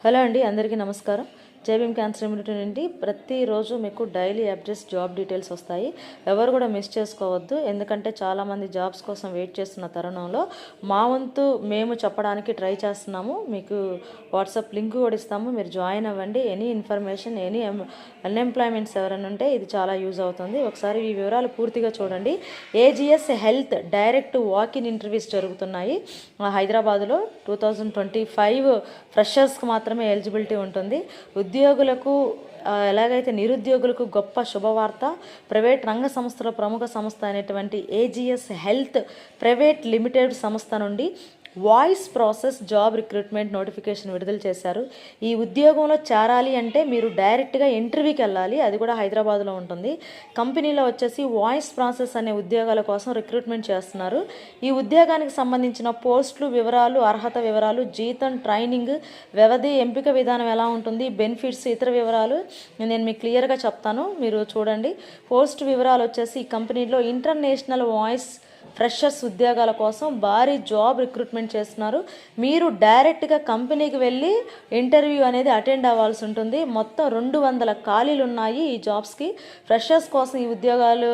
Hello అండి, అందరికీ నమస్కారం. జేబీఎం క్యాన్సర్ ఇమ్యూనిటీ నుండి ప్రతిరోజు మీకు డైలీ అప్డేట్స్ జాబ్ డీటెయిల్స్ వస్తాయి. ఎవరు కూడా మిస్ చేసుకోవద్దు, ఎందుకంటే చాలామంది జాబ్స్ కోసం వెయిట్ చేస్తున్న తరుణంలో మా వంతు మేము చెప్పడానికి ట్రై చేస్తున్నాము. మీకు వాట్సాప్ లింక్ కూడా ఇస్తాము, మీరు జాయిన్ అవ్వండి. ఎనీ ఇన్ఫర్మేషన్, ఎనీ అన్ఎంప్లాయ్మెంట్స్ ఎవరైనా ఉంటే ఇది చాలా యూజ్ అవుతుంది. ఒకసారి ఈ వివరాలు పూర్తిగా చూడండి. AGs health direct walk-in interviews జరుగుతున్నాయి హైదరాబాద్లో. 2025 ఫ్రెషర్స్కి మాత్రమే ఎలిజిబిలిటీ ఉంటుంది. ఉద్యోగులకు ఎలాగైతే నిరుద్యోగులకు గొప్ప శుభవార్త. ప్రైవేట్ రంగ సంస్థల ప్రముఖ సంస్థ అయినటువంటి ఏజిఎస్ హెల్త్ ప్రైవేట్ లిమిటెడ్ సంస్థ నుండి voice process job recruitment notification విడుదల చేశారు. ఈ ఉద్యోగంలో చేరాలి అంటే మీరు డైరెక్ట్గా ఇంటర్వ్యూకి వెళ్ళాలి, అది కూడా హైదరాబాద్లో ఉంటుంది. కంపెనీలో వచ్చేసి వాయిస్ ప్రాసెస్ అనే ఉద్యోగాల కోసం రిక్రూట్మెంట్ చేస్తున్నారు. ఈ ఉద్యోగానికి సంబంధించిన పోస్టులు వివరాలు, అర్హత వివరాలు, జీతం, ట్రైనింగ్ వ్యవధి, ఎంపిక విధానం ఎలా ఉంటుంది, బెనిఫిట్స్, ఇతర వివరాలు నేను మీకు క్లియర్గా చెప్తాను, మీరు చూడండి. పోస్ట్ వివరాలు వచ్చేసి ఈ కంపెనీలో ఇంటర్నేషనల్ వాయిస్ ఫ్రెషర్స్ ఉద్యోగాల కోసం భారీ జాబ్ రిక్రూట్మెంట్ చేస్తున్నారు. మీరు డైరెక్ట్గా కంపెనీకి వెళ్ళి ఇంటర్వ్యూ అనేది అటెండ్ అవ్వాల్సి ఉంటుంది. మొత్తం 200 ఖాళీలు ఉన్నాయి ఈ జాబ్స్కి. ఫ్రెషర్స్ కోసం ఈ ఉద్యోగాలు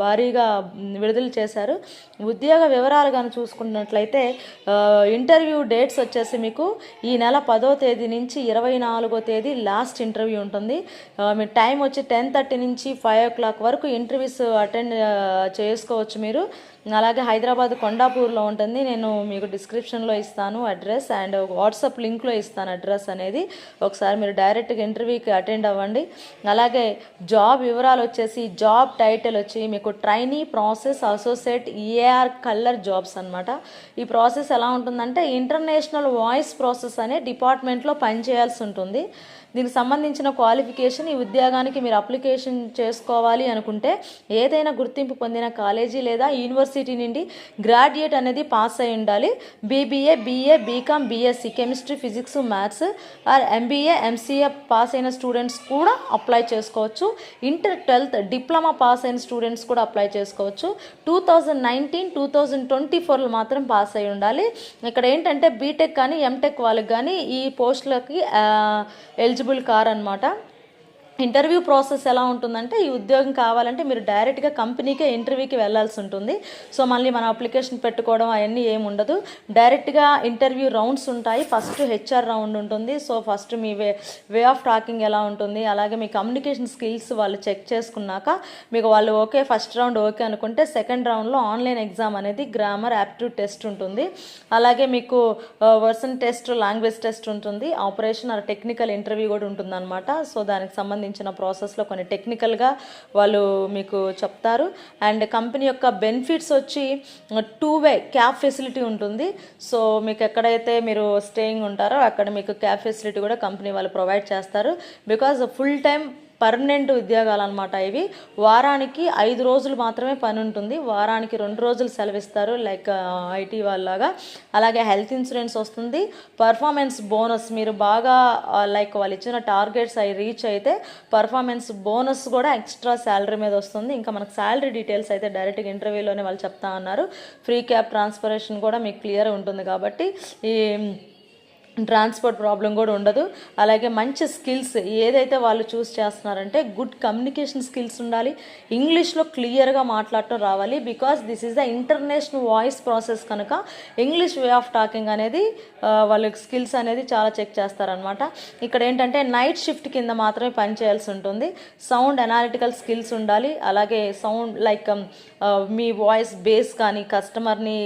భారీగా విడుదల చేశారు. ఉద్యోగ వివరాలు కానీ చూసుకున్నట్లయితే ఇంటర్వ్యూ డేట్స్ వచ్చేసి మీకు ఈ నెల 10వ తేదీ నుంచి 24వ తేదీ లాస్ట్ ఇంటర్వ్యూ ఉంటుంది. మీ టైం వచ్చి 10:30 నుంచి 5 o'clock వరకు ఇంటర్వ్యూస్ అటెండ్ చేసుకోవచ్చు మీరు. అలాగే హైదరాబాద్ కొండాపూర్లో ఉంటుంది. నేను మీకు డిస్క్రిప్షన్లో ఇస్తాను అడ్రస్, అండ్ వాట్సాప్ లింక్లో ఇస్తాను అడ్రస్ అనేది. ఒకసారి మీరు డైరెక్ట్గా ఇంటర్వ్యూకి అటెండ్ అవ్వండి. అలాగే జాబ్ వివరాలు వచ్చేసి జాబ్ టైటిల్ వచ్చి మీకు trainee process associate AR caller jobs అనమాట. ఈ ప్రాసెస్ ఎలా ఉంటుందంటే ఇంటర్నేషనల్ వాయిస్ ప్రాసెస్ అనే డిపార్ట్మెంట్లో పనిచేయాల్సి ఉంటుంది. దీనికి సంబంధించిన క్వాలిఫికేషన్, ఈ ఉద్యోగానికి మీరు అప్లికేషన్ చేసుకోవాలి అనుకుంటే ఏదైనా గుర్తింపు పొందిన కాలేజీ లేదా యూనివర్సిటీ నుండి గ్రాడ్యుయేట్ అనేది పాస్ అయి ఉండాలి. BBA, BA, BCom, BSc chemistry, physics, maths or MBA, MCA pass అయిన స్టూడెంట్స్ కూడా అప్లై చేసుకోవచ్చు. ఇంటర్ 12th డిప్లొమా పాస్ అయిన స్టూడెంట్స్ కూడా అప్లై చేసుకోవచ్చు. 2019, 2024లో మాత్రం పాస్ అయి ఉండాలి. ఇక్కడ ఏంటంటే బీటెక్ కానీ ఎంటెక్ వాళ్ళకి కానీ ఈ పోస్టులకి ఎలిజిబుల్ కారనమాట. ఇంటర్వ్యూ ప్రాసెస్ ఎలా ఉంటుందంటే ఈ ఉద్యోగం కావాలంటే మీరు డైరెక్ట్గా కంపెనీకే ఇంటర్వ్యూకి వెళ్ళాల్సి ఉంటుంది. సో మళ్ళీ మన అప్లికేషన్ పెట్టుకోవడం అవన్నీ ఏమి ఉండదు. డైరెక్ట్గా ఇంటర్వ్యూ రౌండ్స్ ఉంటాయి. ఫస్ట్ హెచ్ఆర్ రౌండ్ ఉంటుంది. So first me way of talking ఎలా ఉంటుంది, అలాగే మీ కమ్యూనికేషన్ స్కిల్స్ వాళ్ళు చెక్ చేసుకున్నాక మీకు వాళ్ళు ఓకే, ఫస్ట్ రౌండ్ ఓకే అనుకుంటే సెకండ్ రౌండ్లో ఆన్లైన్ ఎగ్జామ్ అనేది గ్రామర్, యాప్టిట్యూడ్ టెస్ట్ ఉంటుంది. అలాగే మీకు వర్సన్ టెస్ట్, లాంగ్వేజ్ టెస్ట్ ఉంటుంది. ఆపరేషన్ ఆర్ టెక్నికల్ ఇంటర్వ్యూ కూడా ఉంటుంది అనమాట. సో దానికి సంబంధించిన ప్రాసెస్లో కొన్ని టెక్నికల్గా వాళ్ళు మీకు చెప్తారు. అండ్ కంపెనీ యొక్క బెనిఫిట్స్ వచ్చి 2-way క్యాబ్ ఫెసిలిటీ ఉంటుంది. సో మీకు ఎక్కడైతే మీరు స్టేయింగ్ ఉంటారో అక్కడ మీకు క్యాబ్ ఫెసిలిటీ కూడా కంపెనీ వాళ్ళు ప్రొవైడ్ చేస్తారు. బికాజ్ ఫుల్ టైం పర్మనెంట్ ఉద్యోగాలు అనమాట ఇవి. వారానికి 5 రోజులు మాత్రమే పని ఉంటుంది, వారానికి 2 రోజులు సెలవిస్తారు, లైక్ ఐటీ వాళ్ళలాగా. అలాగే హెల్త్ ఇన్సూరెన్స్ వస్తుంది. పర్ఫార్మెన్స్ బోనస్, మీరు బాగా లైక్ వాళ్ళు ఇచ్చిన టార్గెట్స్ అవి రీచ్ అయితే పర్ఫార్మెన్స్ బోనస్ కూడా ఎక్స్ట్రా శాలరీ మీద వస్తుంది. ఇంకా మనకు శాలరీ డీటెయిల్స్ అయితే డైరెక్ట్గా ఇంటర్వ్యూలోనే వాళ్ళు చెప్తా ఉన్నారు. ఫ్రీ క్యాబ్ ట్రాన్స్ఫరేషన్ కూడా మీకు క్లియర్ ఉంటుంది కాబట్టి ఈ ట్రాన్స్పోర్ట్ ప్రాబ్లం కూడా ఉండదు. అలాగే మంచి స్కిల్స్ ఏదైతే వాళ్ళు చూస్ చేస్తున్నారంటే గుడ్ కమ్యూనికేషన్ స్కిల్స్ ఉండాలి, ఇంగ్లీష్లో క్లియర్గా మాట్లాడటం రావాలి. Because this is the international voice process కనుక ఇంగ్లీష్ వే ఆఫ్ టాకింగ్ అనేది వాళ్ళకి స్కిల్స్ అనేది చాలా చెక్ చేస్తారనమాట. ఇక్కడ ఏంటంటే నైట్ షిఫ్ట్ కింద మాత్రమే పని చేయాల్సి ఉంటుంది. సౌండ్ అనాలిటికల్ స్కిల్స్ ఉండాలి. అలాగే సౌండ్ లైక్ మీ వాయిస్ బేస్ కానీ కస్టమర్ని,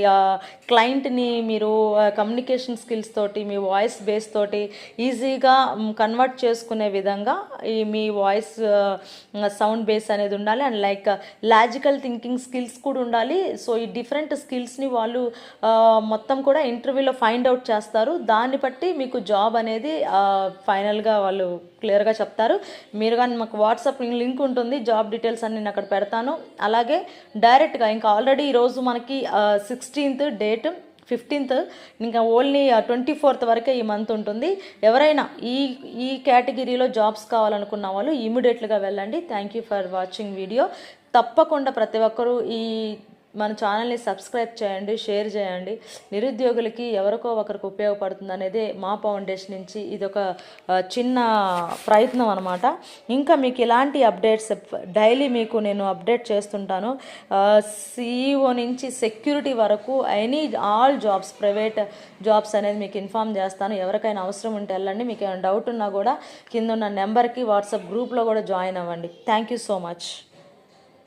క్లయింట్ని మీరు కమ్యూనికేషన్ స్కిల్స్ తోటి, మీ వాయిస్ బేస్ తోటి ఈజీగా కన్వర్ట్ చేసుకునే విధంగా ఈ మీ వాయిస్ సౌండ్ బేస్ అనేది ఉండాలి. And like logical thinking skills కూడా ఉండాలి. సో ఈ డిఫరెంట్ స్కిల్స్ని వాళ్ళు మొత్తం కూడా ఇంటర్వ్యూలో ఫైండ్ అవుట్ చేస్తారు. దాన్ని బట్టి మీకు జాబ్ అనేది ఫైనల్గా వాళ్ళు క్లియర్గా చెప్తారు. మీరు కానీ మాకు వాట్సాప్ లింక్ ఉంటుంది, జాబ్ డీటెయిల్స్ అన్ని నేను అక్కడ పెడతాను. అలాగే డైరెక్ట్గా ఇంకా ఆల్రెడీ ఈరోజు మనకి 16th డేట్, 15th, ఇంకా ఓన్లీ 24th వరకే ఈ మంత్ ఉంటుంది. ఎవరైనా ఈ కేటగిరీలో జాబ్స్ కావాలనుకున్న వాళ్ళు ఇమీడియట్గా వెళ్ళండి. Thank you for watching video. తప్పకుండా ప్రతి ఒక్కరూ ఈ మన ఛానల్ని సబ్స్క్రైబ్ చేయండి, షేర్ చేయండి. నిరుద్యోగులకి ఎవరికో ఒకరికి ఉపయోగపడుతుంది అనేది మా ఫౌండేషన్ నుంచి ఇదొక చిన్న ప్రయత్నం అనమాట. ఇంకా మీకు ఇలాంటి అప్డేట్స్ డైలీ మీకు నేను అప్డేట్ చేస్తుంటాను. CEO నుంచి సెక్యూరిటీ వరకు ఆల్ జాబ్స్, ప్రైవేట్ జాబ్స్ అనేది మీకు ఇన్ఫామ్ చేస్తాను. ఎవరికైనా అవసరం ఉంటే వెళ్ళండి. మీకు ఏమైనా డౌట్ ఉన్నా కూడా కింద ఉన్న నెంబర్కి వాట్సాప్ గ్రూప్లో కూడా జాయిన్ అవ్వండి. Thank you so much.